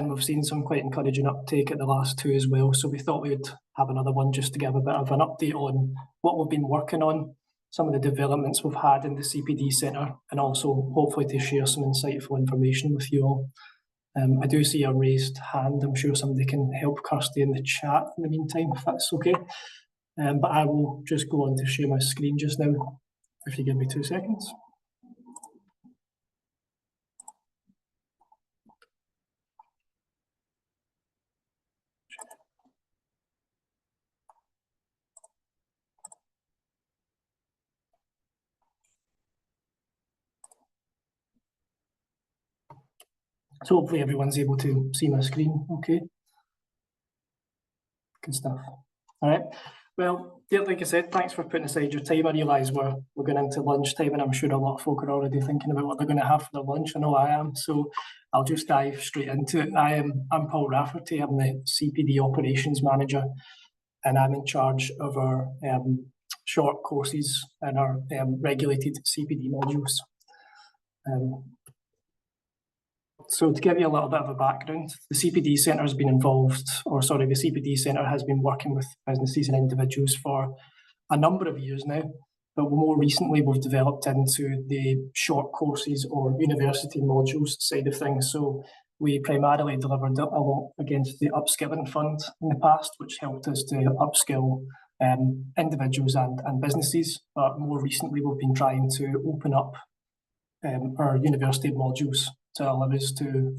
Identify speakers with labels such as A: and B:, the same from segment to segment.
A: and we've seen some quite encouraging uptake at the last two as well. So we thought we'd have another one just to give a bit of an update on what we've been working on, some of the developments we've had in the CPD Centre, and also hopefully to share some insightful information with you all. I do see a raised hand. I'm sure somebody can help Kirsty in the chat in the meantime, if that's okay. But I will just go on to share my screen just now, if you give me 2 seconds. So hopefully everyone's able to see my screen okay. Good stuff. All right. Well, yeah, like I said, thanks for putting aside your time. I realise we're going into lunchtime, and I'm sure a lot of folk are already thinking about what they're going to have for their lunch. I know I am, so I'll just dive straight into it. I'm Paul Rafferty. I'm the CPD Operations Manager, and I'm in charge of our short courses and our regulated CPD modules. So to give you a little bit of a background, the CPD Centre has been involved, the CPD Centre has been working with businesses and individuals for a number of years now, but more recently we've developed into the short courses or university modules side of things. So we primarily delivered a lot against the upskilling fund in the past, which helped us to upskill individuals and businesses, but more recently we've been trying to open up our university modules to allow us to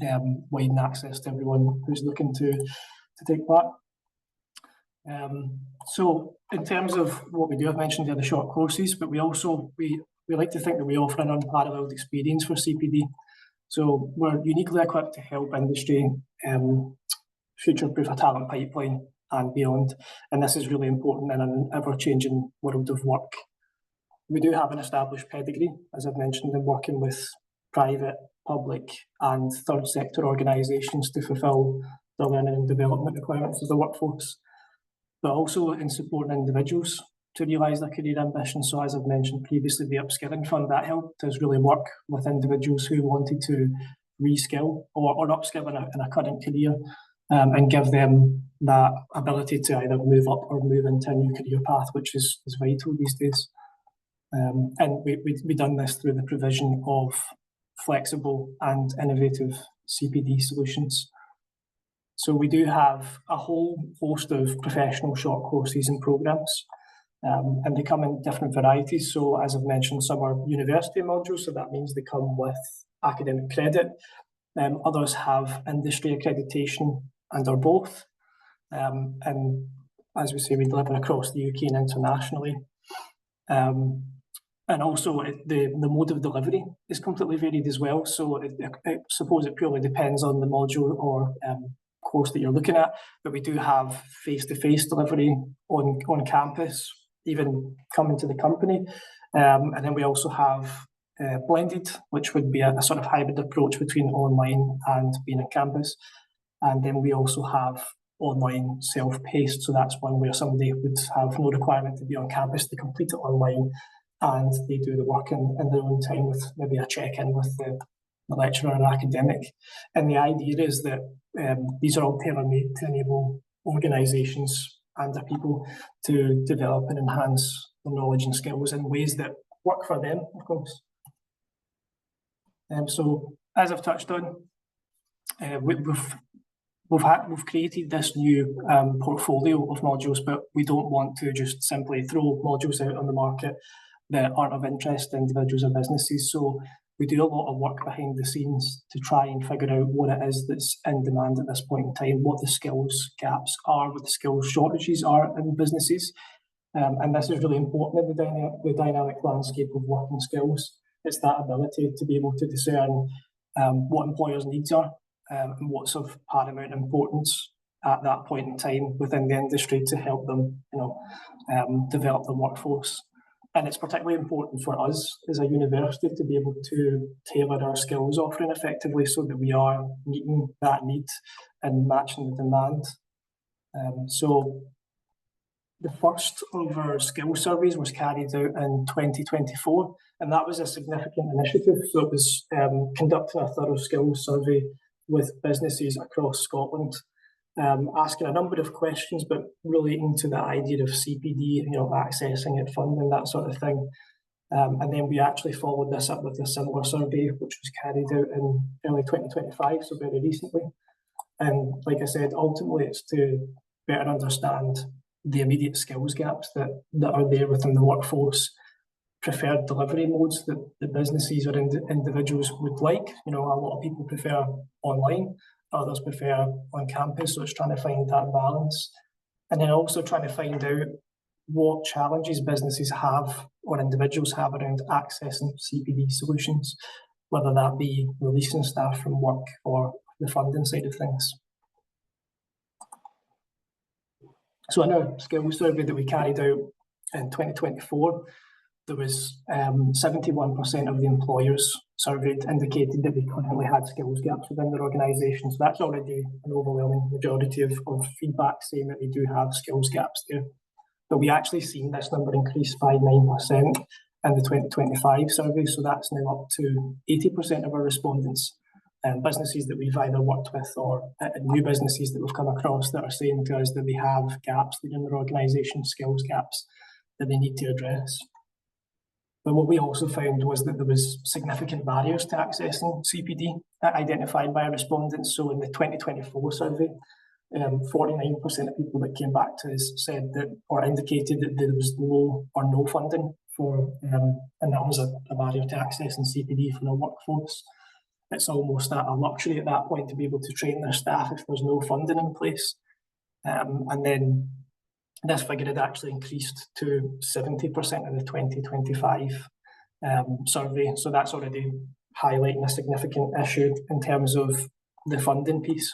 A: widen access to everyone who's looking to take part. So in terms of what we do, I've mentioned the short courses, but we like to think that we offer an unparalleled experience for CPD. So we're uniquely equipped to help industry future-proof a talent pipeline and beyond. And this is really important in an ever-changing world of work. We do have an established pedigree, as I've mentioned, in working with private, public and third sector organisations to fulfil the learning and development requirements of the workforce, but also in supporting individuals to realise their career ambitions. So as I've mentioned previously, the upskilling fund, that helped us really work with individuals who wanted to reskill or upskill in a current career and give them that ability to either move up or move into a new career path, which is vital these days. And we've done this through the provision of flexible and innovative CPD solutions. So we do have a whole host of professional short courses and programmes, and they come in different varieties. So as I've mentioned, some are university modules, so that means they come with academic credit. Others have industry accreditation and are both. And as we say, we deliver across the UK and internationally. And also the mode of delivery is completely varied as well. So I suppose it purely depends on the module or course that you're looking at, but we do have face-to-face delivery on campus, even coming to the company. And then we also have blended, which would be a sort of hybrid approach between online and being on campus. And then we also have online self-paced. So that's one where somebody would have no requirement to be on campus, they complete it online and they do the work in their own time with maybe a check-in with the lecturer or academic. And the idea is that these are all tailor-made to enable organisations and their people to develop and enhance their knowledge and skills in ways that work for them, of course. So as I've touched on, we've created this new portfolio of modules, but we don't want to just simply throw modules out on the market that aren't of interest to individuals or businesses. So we do a lot of work behind the scenes to try and figure out what it is that's in demand at this point in time, what the skills gaps are, what the skills shortages are in businesses. And this is really important in the dynamic landscape of working skills. It's that ability to be able to discern what employers' needs are and what's of paramount importance at that point in time within the industry to help them, develop the workforce. And it's particularly important for us as a university to be able to tailor our skills offering effectively so that we are meeting that need and matching the demand. So the first of our skill surveys was carried out in 2024, and that was a significant initiative. So it was conducting a thorough skills survey with businesses across Scotland, asking a number of questions, but relating to the idea of CPD, accessing it, funding, that sort of thing. And then we actually followed this up with a similar survey, which was carried out in early 2025, so very recently. And like I said, ultimately it's to better understand the immediate skills gaps that are there within the workforce, preferred delivery modes that the businesses or individuals would like. A lot of people prefer online, others prefer on campus, so it's trying to find that balance. And then also trying to find out what challenges businesses have or individuals have around accessing CPD solutions, whether that be releasing staff from work or the funding side of things. So in our skills survey that we carried out in 2024, there was 71% of the employers surveyed indicated that they currently had skills gaps within their organisation. So that's already an overwhelming majority of feedback saying that they do have skills gaps there. But we actually seen this number increase by 9% in the 2025 survey. So that's now up to 80% of our respondents, businesses that we've either worked with or new businesses that we've come across that are saying to us that they have gaps within their organisation, skills gaps that they need to address. But what we also found was that there was significant barriers to accessing CPD identified by our respondents. So in the 2024 survey, 49% of people that came back to us said that or indicated that there was low or no funding for, and that was a barrier to accessing CPD for their workforce. It's almost a luxury at that point to be able to train their staff if there's no funding in place. And then this figure had actually increased to 70% in the 2025 survey. So that's already highlighting a significant issue in terms of the funding piece.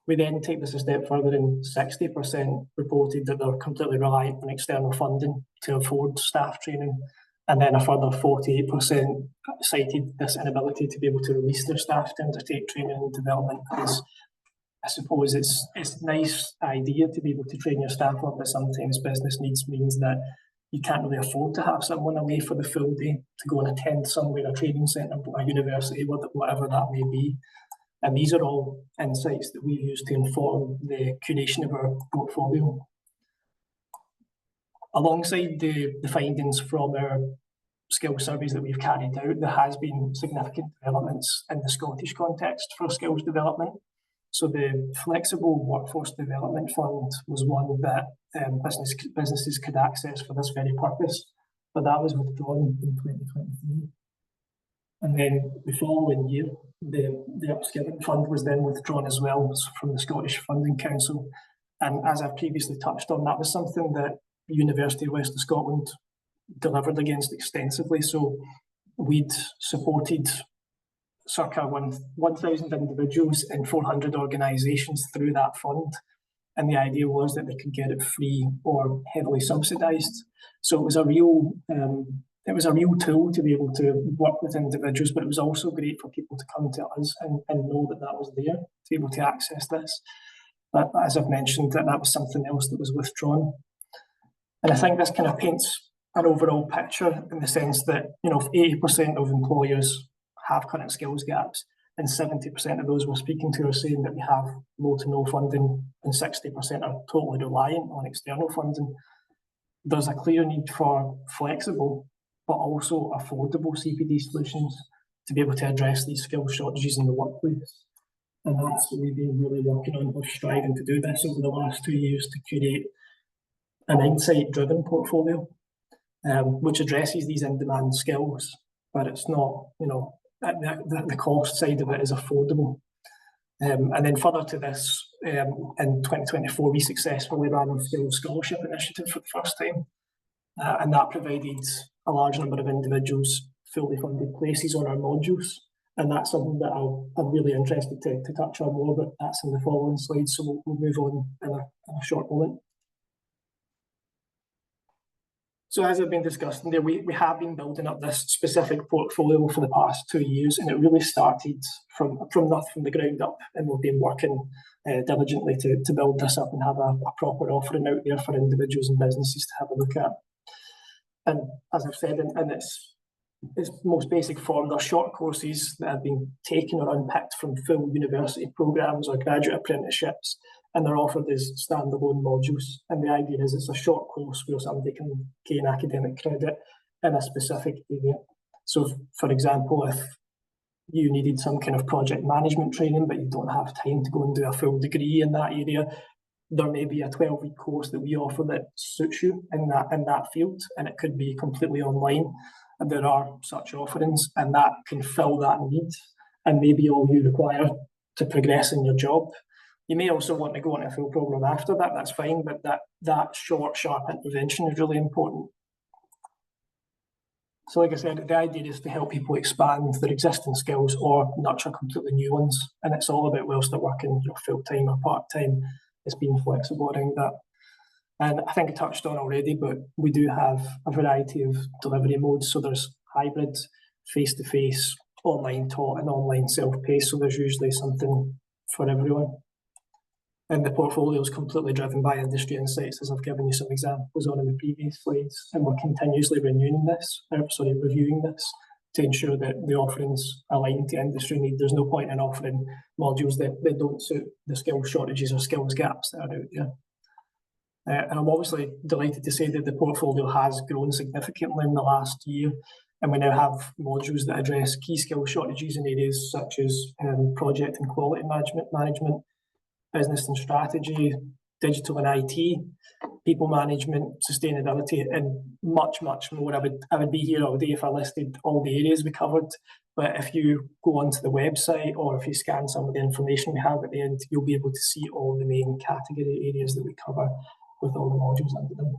A: We then take this a step further and 60% reported that they're completely reliant on external funding to afford staff training. And then a further 48% cited this inability to be able to release their staff to undertake training and development. Because I suppose it's a nice idea to be able to train your staff up, but sometimes business needs means that you can't really afford to have someone away for the full day to go and attend somewhere, a training centre, a university, whatever that may be. And these are all insights that we use to inform the curation of our portfolio. Alongside the findings from our skills surveys that we've carried out, there has been significant developments in the Scottish context for skills development. So the Flexible Workforce Development Fund was one that businesses could access for this very purpose, but that was withdrawn in 2023. And then the following year, the Upskilling Fund was then withdrawn as well from the Scottish Funding Council. And as I've previously touched on, that was something that the University of West of Scotland delivered against extensively. So we'd supported circa 1,000 individuals in 400 organisations through that fund. And the idea was that they could get it free or heavily subsidised. So it was a real tool to be able to work with individuals, but it was also great for people to come to us and know that was there to be able to access this. But as I've mentioned, that was something else that was withdrawn. And I think this kind of paints an overall picture in the sense that, if 80% of employers have current skills gaps and 70% of those we're speaking to are saying that we have low to no funding and 60% are totally reliant on external funding, there's a clear need for flexible but also affordable CPD solutions to be able to address these skill shortages in the workplace. And that's what we've been really working on. We're striving to do this over the last 2 years to create an insight-driven portfolio, which addresses these in-demand skills, but it's not, the cost side of it is affordable. And then further to this, in 2024, we successfully ran a skills scholarship initiative for the first time, and that provided a large number of individuals fully funded places on our modules. And that's something that I'm really interested to touch on more, but that's in the following slides, so we'll move on in a short moment. So as I've been discussing there, we have been building up this specific portfolio for the past 2 years, and it really started from the ground up, and we've been working diligently to build this up and have a proper offering out there for individuals and businesses to have a look at. And as I've said in its its most basic form, they're short courses that have been taken or unpicked from full university programmes or graduate apprenticeships, and they're offered as standalone modules. And the idea is it's a short course where somebody can gain academic credit in a specific area. So, for example, if you needed some kind of project management training, but you don't have time to go and do a full degree in that area, there may be a 12-week course that we offer that suits you in that field, and it could be completely online. And there are such offerings, and that can fill that need, and maybe all you require to progress in your job. You may also want to go on a full program after that, that's fine, but that short, sharp intervention is really important. So like I said, the idea is to help people expand their existing skills or nurture completely new ones. And it's all about, whilst they're working full-time or part-time, it's being flexible around that. And I think I touched on already, but we do have a variety of delivery modes. So there's hybrid, face-to-face, online taught and online self-paced. So there's usually something for everyone. And the portfolio is completely driven by industry insights, as I've given you some examples on in the previous slides. And we're continuously reviewing this to ensure that the offerings align to industry need. There's no point in offering modules that don't suit the skills shortages or skills gaps that are out there. And I'm obviously delighted to say that the portfolio has grown significantly in the last year. And we now have modules that address key skill shortages in areas such as project and quality management, business and strategy, digital and IT, people management, sustainability, and much, much more. I would be here all day if I listed all the areas we covered. But if you go onto the website or if you scan some of the information we have at the end, you'll be able to see all the main category areas that we cover with all the modules under them.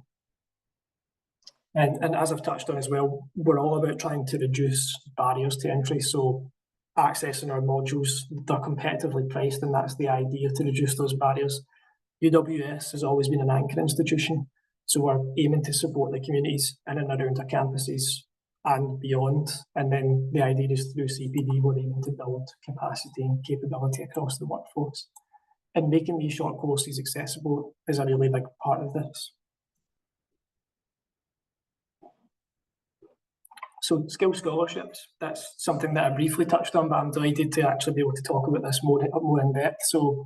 A: And as I've touched on as well, we're all about trying to reduce barriers to entry. So accessing our modules, they're competitively priced, and that's the idea, to reduce those barriers. UWS has always been an anchor institution, so we're aiming to support the communities in and around our campuses and beyond. And then the idea is through CPD, we're aiming to build capacity and capability across the workforce. And making these short courses accessible is a really big part of this. So skills scholarships, that's something that I briefly touched on, but I'm delighted to actually be able to talk about this more in depth. So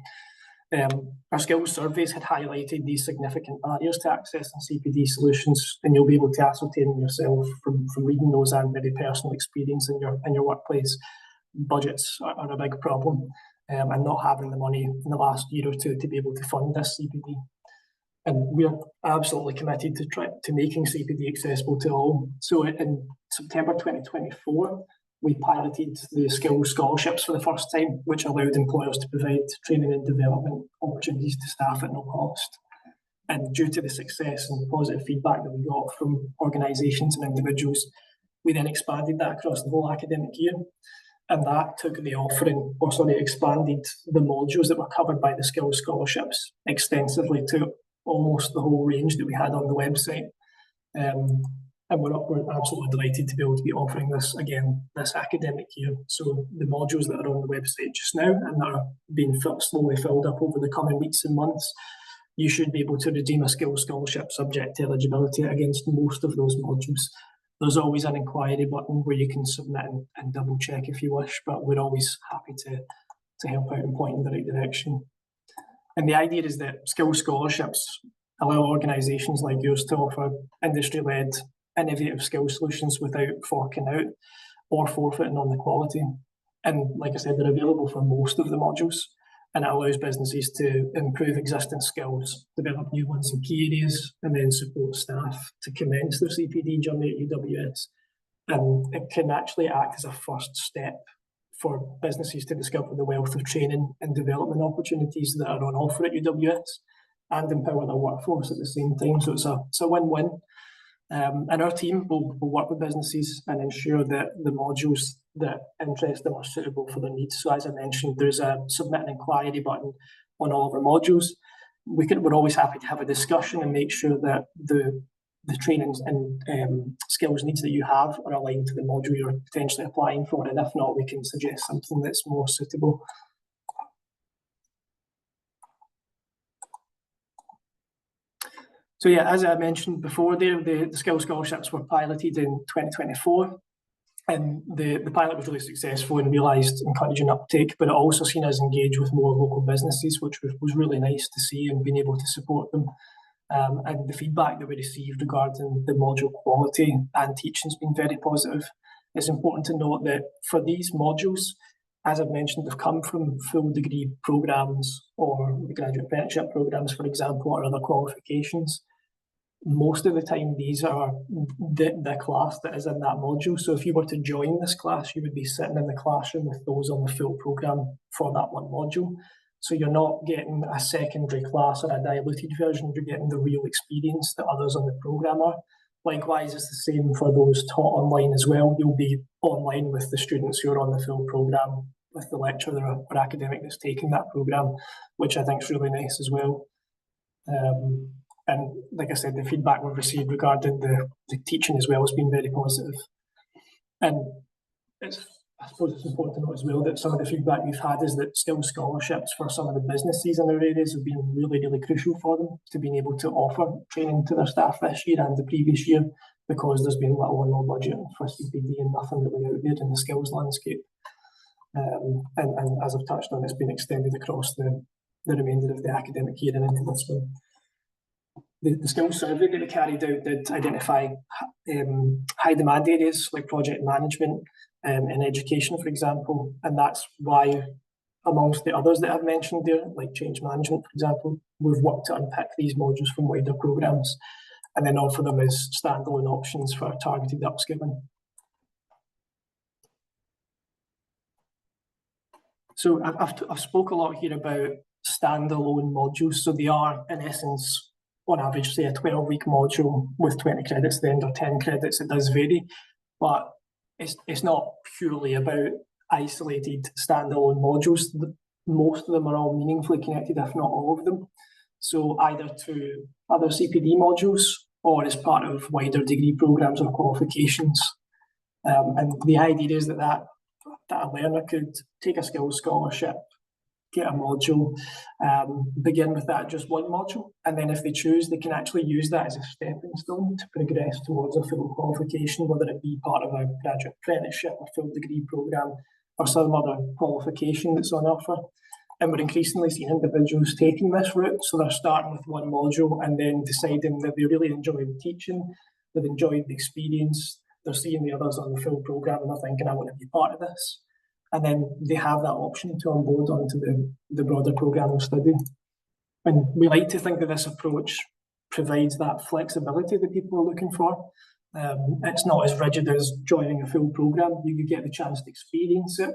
A: our skills surveys had highlighted these significant barriers to accessing CPD solutions, and you'll be able to ascertain yourself from reading those and maybe personal experience in your workplace. Budgets are a big problem, and not having the money in the last year or two to be able to fund this CPD. And we're absolutely committed to making CPD accessible to all. So in September 2024, we piloted the skills scholarships for the first time, which allowed employers to provide training and development opportunities to staff at no cost. And due to the success and positive feedback that we got from organisations and individuals, we then expanded that across the whole academic year. And that took the offering, expanded the modules that were covered by the skills scholarships extensively to almost the whole range that we had on the website. And we're absolutely delighted to be able to be offering this again this academic year. So the modules that are on the website just now and that are being slowly filled up over the coming weeks and months, you should be able to redeem a skills scholarship subject to eligibility against most of those modules. There's always an inquiry button where you can submit and double check if you wish, but we're always happy to help out and point in the right direction. And the idea is that skills scholarships allow organisations like yours to offer industry-led innovative skills solutions without forking out or forfeiting on the quality. And like I said, they're available for most of the modules, and it allows businesses to improve existing skills, develop new ones in key areas, and then support staff to commence their CPD journey at UWS. And it can actually act as a first step for businesses to discover the wealth of training and development opportunities that are on offer at UWS and empower their workforce at the same time. So it's a win-win. And our team will work with businesses and ensure that the modules that interest them are suitable for their needs. So as I mentioned, there's a submit an inquiry button on all of our modules. We're always happy to have a discussion and make sure that the trainings and skills needs that you have are aligned to the module you're potentially applying for. And if not, we can suggest something that's more suitable. So yeah, as I mentioned before there, the skills scholarships were piloted in 2024. And the pilot was really successful and realised encouraging uptake, but it also seen us engage with more local businesses, which was really nice to see, and being able to support them. And the feedback that we received regarding the module quality and teaching has been very positive. It's important to note that for these modules, as I've mentioned, they've come from full degree programmes or graduate apprenticeship programmes, for example, or other qualifications. Most of the time, these are the class that is in that module. So if you were to join this class, you would be sitting in the classroom with those on the full programme for that one module. So you're not getting a secondary class or a diluted version, you're getting the real experience that others on the programme are. Likewise, it's the same for those taught online as well. You'll be online with the students who are on the full programme, with the lecturer or academic that's taking that programme, which I think is really nice as well. And like I said, the feedback we've received regarding the teaching as well has been very positive. And I suppose it's important to note as well that some of the feedback we've had is that skills scholarships for some of the businesses in their areas have been really, really crucial for them to being able to offer training to their staff this year and the previous year, because there's been little or no budget for CPD and nothing really out there in the skills landscape. And as I've touched on, it's been extended across the remainder of the academic year and into this one. The skills survey that we carried out did identify high demand areas like project management and education, for example, and that's why, amongst the others that I've mentioned there, like change management, for example, we've worked to unpick these modules from wider programmes and then offer them as standalone options for targeted upskilling. So I've spoke a lot here about standalone modules. So they are, in essence, on average, say a 12-week module with 20 credits at the end or 10 credits. It does vary, but it's not purely about isolated standalone modules. Most of them are all meaningfully connected, if not all of them. So either to other CPD modules or as part of wider degree programmes or qualifications. And the idea is that a learner could take a skills scholarship, get a module, begin with that just one module, and then if they choose, they can actually use that as a stepping stone to progress towards a full qualification, whether it be part of a graduate apprenticeship, a full degree programme, or some other qualification that's on offer. And we're increasingly seeing individuals taking this route, so they're starting with one module and then deciding that they really enjoy the teaching, they've enjoyed the experience, they're seeing the others on the full programme and they're thinking, I want to be part of this. And then they have that option to onboard onto the broader programme of study. And we like to think that this approach provides that flexibility that people are looking for. It's not as rigid as joining a full programme. You get the chance to experience it.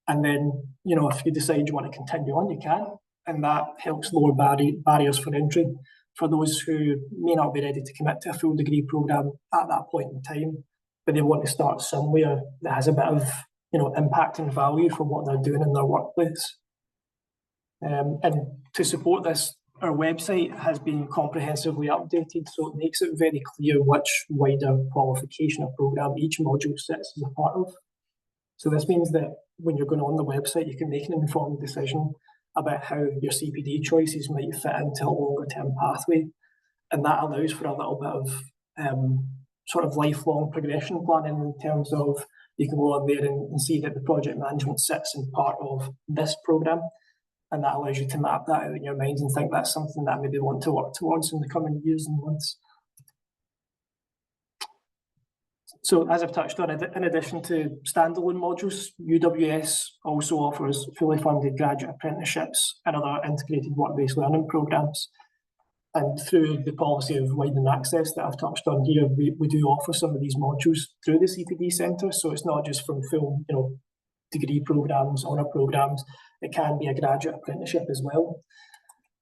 A: And then, you know, if you decide you want to continue on, you can. And that helps lower barriers for entry for those who may not be ready to commit to a full degree programme at that point in time, but they want to start somewhere that has a bit of, you know, impact and value for what they're doing in their workplace. And to support this, our website has been comprehensively updated, so it makes it very clear which wider qualification or programme each module sits as a part of. So this means that when you're going on the website, you can make an informed decision about how your CPD choices might fit into a longer term pathway. And that allows for a little bit of sort of lifelong progression planning in terms of you can go on there and see that the project management sits in part of this programme, and that allows you to map that out in your mind and think that's something that maybe you want to work towards in the coming years and months. So as I've touched on, in addition to standalone modules, UWS also offers fully funded graduate apprenticeships and other integrated work-based learning programmes. And through the policy of widening access that I've touched on here, we do offer some of these modules through the CPD Centre. So it's not just from full, you know, degree programmes, honour programmes. It can be a graduate apprenticeship as well.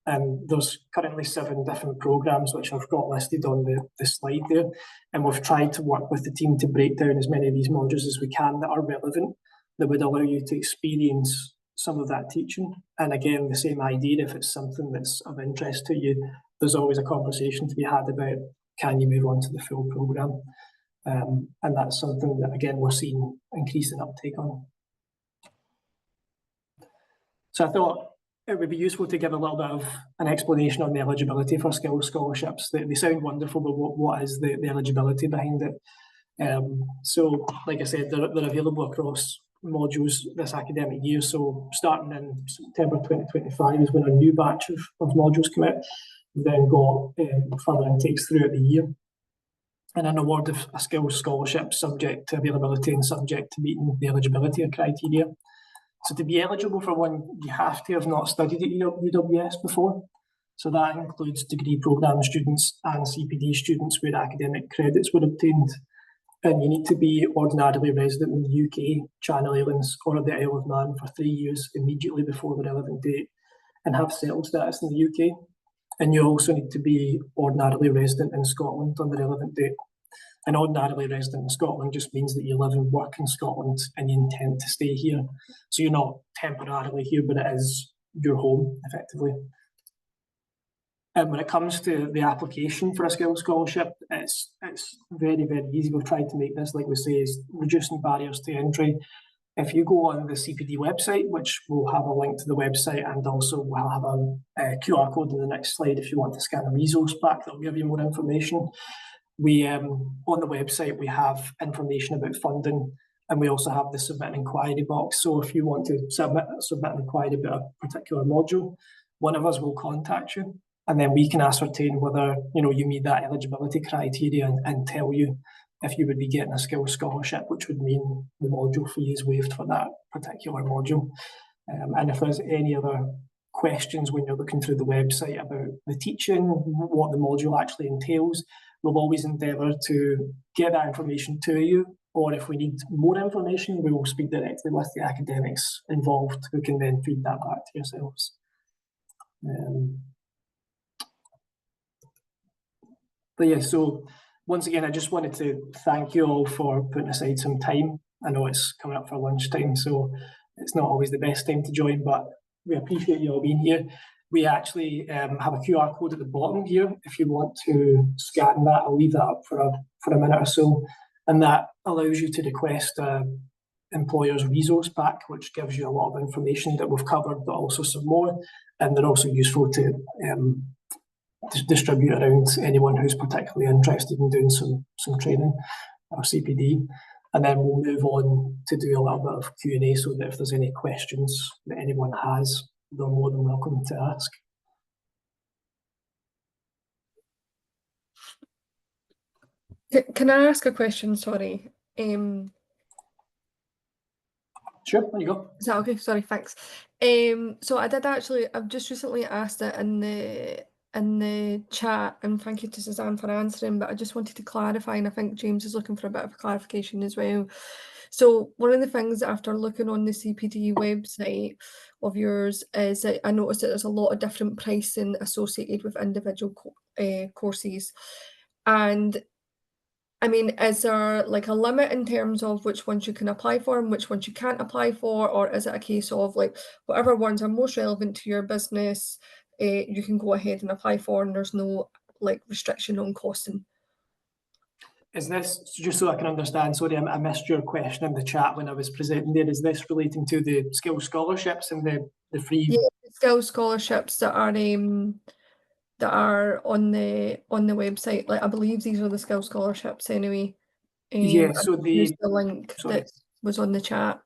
A: And there's currently 7 different programmes which I've got listed on the slide there. And we've tried to work with the team to break down as many of these modules as we can that are relevant, that would allow you to experience some of that teaching. And again, the same idea, if it's something that's of interest to you, there's always a conversation to be had about, can you move on to the full programme? And that's something that, again, we're seeing increasing uptake on. So I thought it would be useful to give a little bit of an explanation on the eligibility for skills scholarships. They sound wonderful, but what is the eligibility behind it? So, like I said, they're available across modules this academic year. So, starting in September 2025 is when a new batch of modules come out. We've then got further intakes throughout the year. And an award of a skills scholarship subject to availability and subject to meeting the eligibility criteria. So to be eligible for one, you have to have not studied at UWS before. So that includes degree programme students and CPD students where academic credits were obtained. And you need to be ordinarily resident in the UK, Channel Islands, or the Isle of Man for 3 years immediately before the relevant date and have settled status in the UK. And you also need to be ordinarily resident in Scotland on the relevant date. And ordinarily resident in Scotland just means that you live and work in Scotland and you intend to stay here. So you're not temporarily here, but it is your home, effectively. And when it comes to the application for a skills scholarship, it's very, very easy. We've tried to make this, like we say, is reducing barriers to entry. If you go on the CPD website, which will have a link to the website, and also we'll have a QR code in the next slide if you want to scan a resource pack that will give you more information. We on the website we have information about funding, and we also have the submit an inquiry box. So if you want to submit an inquiry about a particular module, one of us will contact you, and then we can ascertain whether you meet that eligibility criteria and tell you if you would be getting a skills scholarship, which would mean the module fee is waived for that particular module. And if there's any other questions when you're looking through the website about the teaching, what the module actually entails, we'll always endeavour to get that information to you, or if we need more information, we will speak directly with the academics involved who can then feed that back to yourselves. But yeah, so once again, I just wanted to thank you all for putting aside some time. I know it's coming up for lunchtime, so it's not always the best time to join, but we appreciate you all being here. We actually have a QR code at the bottom here. If you want to scan that, I'll leave that up for a minute or so. And that allows you to request an employer's resource pack, which gives you a lot of information that we've covered, but also some more. And they're also useful to distribute around anyone who's particularly interested in doing some training or CPD. And then we'll move on to do a little bit of Q&A, so that if there's any questions that anyone has, they're more than welcome to ask.
B: Can I ask a question? Sorry.
A: Sure, there you go.
B: Is that okay? Sorry, thanks. So I've just recently asked it in the chat, and thank you to Suzanne for answering, but I just wanted to clarify, and I think James is looking for a bit of clarification as well. So one of the things after looking on the CPD website of yours is that I noticed that there's a lot of different pricing associated with individual courses. And I mean, is there like a limit in terms of which ones you can apply for and which ones you can't apply for? Or is it a case of like whatever ones are most relevant to your business, you can go ahead and apply for, and there's no like restriction on costing?
A: Is this, just so I can understand, sorry, I missed your question in the chat when I was presenting there, is this relating to the skills scholarships and the free?
B: Yeah, the skills scholarships that are on the website. Like I believe these are the skills scholarships anyway.
A: Yeah, so
B: the link that was on the chat.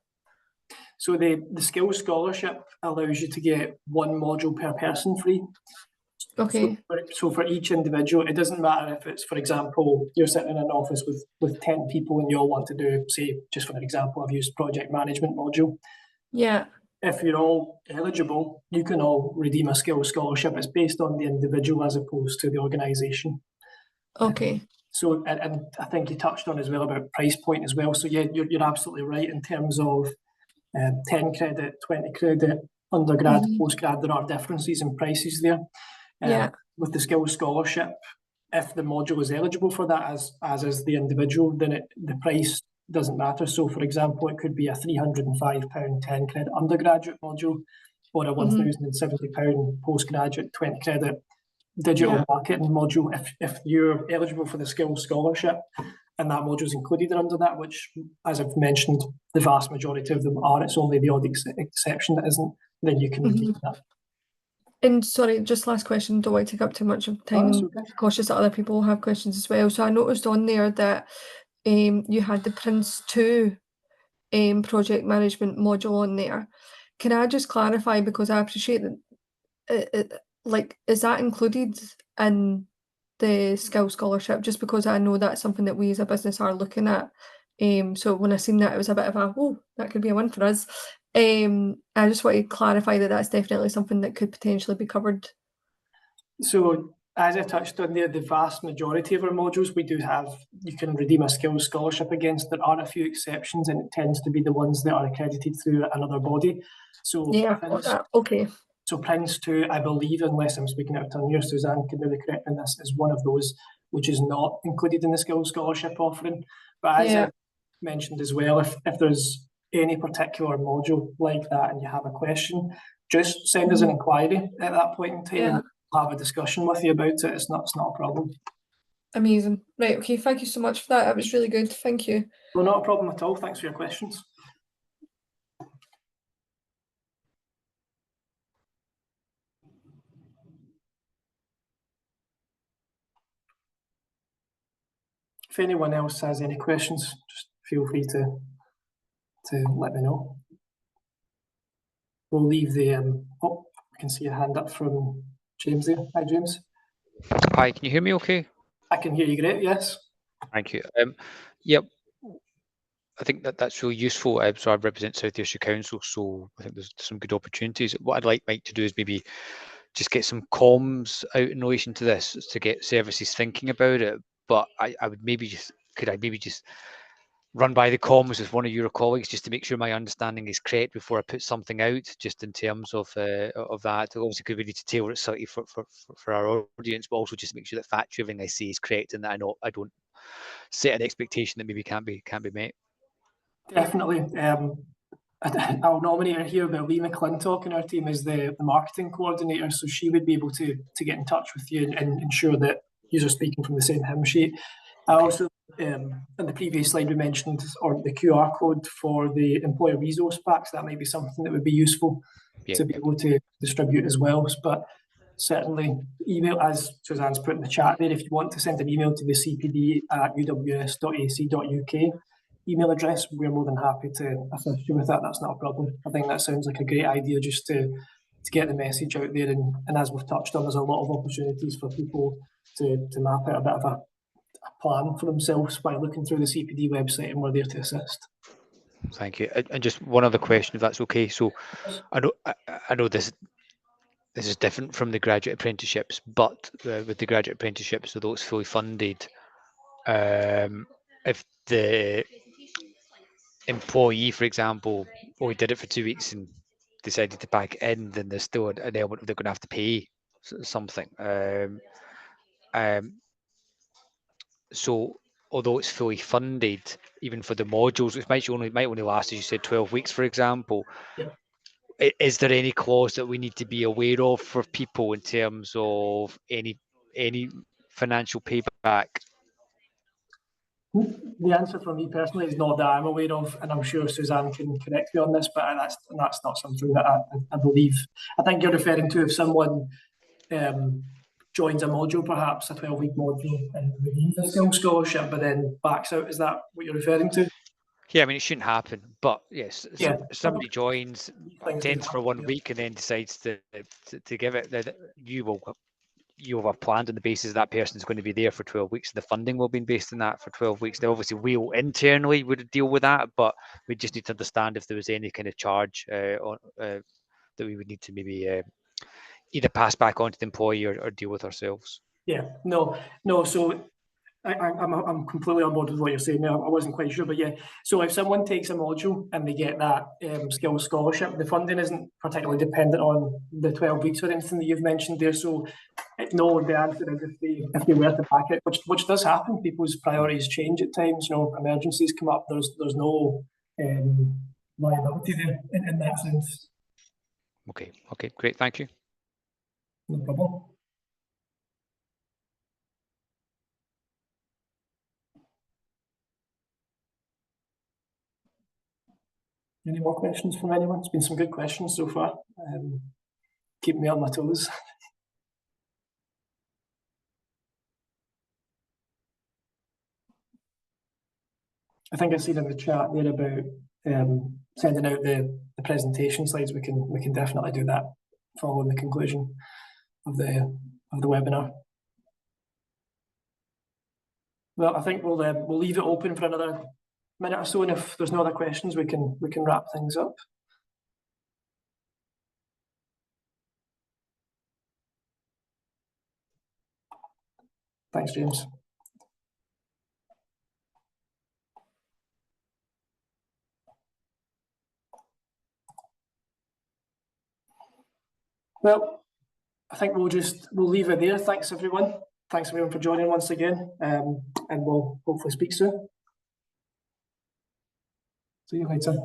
A: So the skills scholarship allows you to get one module per person free.
B: Okay.
A: So for each individual, it doesn't matter if it's, for example, you're sitting in an office with 10 people and you all want to do, say, just for an example, I've used project management module.
B: Yeah.
A: If you're all eligible, you can all redeem a skills scholarship. It's based on the individual as opposed to the organisation.
B: Okay.
A: So, and I think you touched on as well about price point as well. So yeah, you're absolutely right in terms of 10 credit, 20 credit, undergrad, postgrad, there are differences in prices there.
B: Yeah.
A: With the skills scholarship, if the module is eligible for that, as is the individual, then the price doesn't matter. So, for example, it could be a £305 10 credit undergraduate module, or a £1,070 postgraduate 20 credit digital marketing module. If you're eligible for the skills scholarship and that module is included under that, which, as I've mentioned, the vast majority of them are, it's only the odd exception that isn't, then you can redeem that.
B: And sorry, just last question, don't want to take up too much of time, and cautious that other people have questions as well. So I noticed on there that you had the Prince 2 project management module on there. Can I just clarify, because I appreciate that, like, is that included in the Skills Scholarship? Just because I know that's something that we as a business are looking at. So when I seen that, it was a bit of a, oh, that could be a win for us. I just want to clarify that that's definitely something that could potentially be covered.
A: So as I touched on there, the vast majority of our modules we do have, you can redeem a skills scholarship against. There are a few exceptions, and it tends to be the ones that are accredited through another body. So
B: Yeah, got that. Okay.
A: So Prince 2, I believe, unless I'm speaking out of turn here, Suzanne can maybe correct me on this, is one of those which is not included in the skills scholarship offering. But as
B: Yeah.
A: I mentioned as well, if there's any particular module like that and you have a question, just send us an inquiry at that point in time
B: Yeah.
A: and we'll have a discussion with you about it. It's not a problem.
B: Amazing. Right, okay, thank you so much for that. That was really good. Thank you.
A: Well, not a problem at all. Thanks for your questions. If anyone else has any questions, just feel free to let me know. We'll leave the oh, I can see a hand up from James there. Hi, James.
C: Hi, can you hear me okay?
A: I can hear you great, yes.
C: Thank you. Yep, I think that's really useful. So I represent South Ayrshire Council, so I think there's some good opportunities. What I'd like Mike to do is maybe just get some comms out in relation to this to get services thinking about it. But I would maybe just, could I maybe just run by the comms with one of your colleagues just to make sure my understanding is correct before I put something out, just in terms of that. Obviously, because we need to tailor it slightly for our audience, but also just make sure that factually everything I say is correct and that I don't set an expectation that maybe can't be met.
A: Definitely. I'll nominate her here, but Lee McClintock in our team is the marketing coordinator, so she would be able to get in touch with you and ensure that you're speaking from the same hymn sheet. I also, in the previous slide, we mentioned or the QR code for the employer resource packs. That might be something that would be useful to be able to distribute as well. But certainly, email, as Suzanne's put in the chat there, if you want to send an email to the cpd@uws.ac.uk email address, we're more than happy to assist you with that. That's not a problem. I think that sounds like a great idea just to get the message out there. And as we've touched on, there's a lot of opportunities for people to map out a bit of a plan for themselves by looking through the CPD website, and we're there to assist.
C: Thank you. And just one other question, if that's okay. So I know this is different from the graduate apprenticeships, but with the graduate apprenticeships, although it's fully funded, if the employee, for example, only did it for 2 weeks and decided to pack it in, then there's still an element of they're going to have to pay something. So although it's fully funded, even for the modules, which might only last, as you said, 12 weeks, for example.
A: Yeah.
C: Is there any clause that we need to be aware of for people in terms of any financial payback?
A: The answer for me personally is not that I'm aware of, and I'm sure Suzanne can correct me on this, but that's not something that I believe. I think you're referring to if someone joins a module, perhaps a 12-week module, and redeems a skills scholarship, but then backs out. Is that what you're referring to?
C: Yeah, I mean, it shouldn't happen, but yes,
A: Yeah.
C: somebody joins, attends for 1
A: Yeah.
C: week, and then decides to give it. You will have planned on the basis that person is going to be there for 12 weeks. The funding will be based on that for 12 weeks. Now, obviously, we internally would deal with that, but we just need to understand if there was any kind of charge that we would need to maybe either pass back on to the employee or deal with ourselves.
A: Yeah, no. So I'm completely on board with what you're saying now. I wasn't quite sure, but yeah. So if someone takes a module and they get that skills scholarship, the funding isn't particularly dependent on the 12 weeks or anything that you've mentioned there. So no, the answer is if they were to back it, which does happen. People's priorities change at times. You know, emergencies come up. There's no liability there in that sense.
C: Okay, great, thank you.
A: No problem. Any more questions from anyone? It's been some good questions so far. Keep me on my toes. I think I seen in the chat there about sending out the presentation slides. We can definitely do that following the conclusion of the webinar. Well, I think we'll leave it open for another minute or so, and if there's no other questions, we can wrap things up. Thanks, James. Well, I think we'll leave it there. Thanks everyone. Thanks everyone for joining once again, and we'll hopefully speak soon. See you later.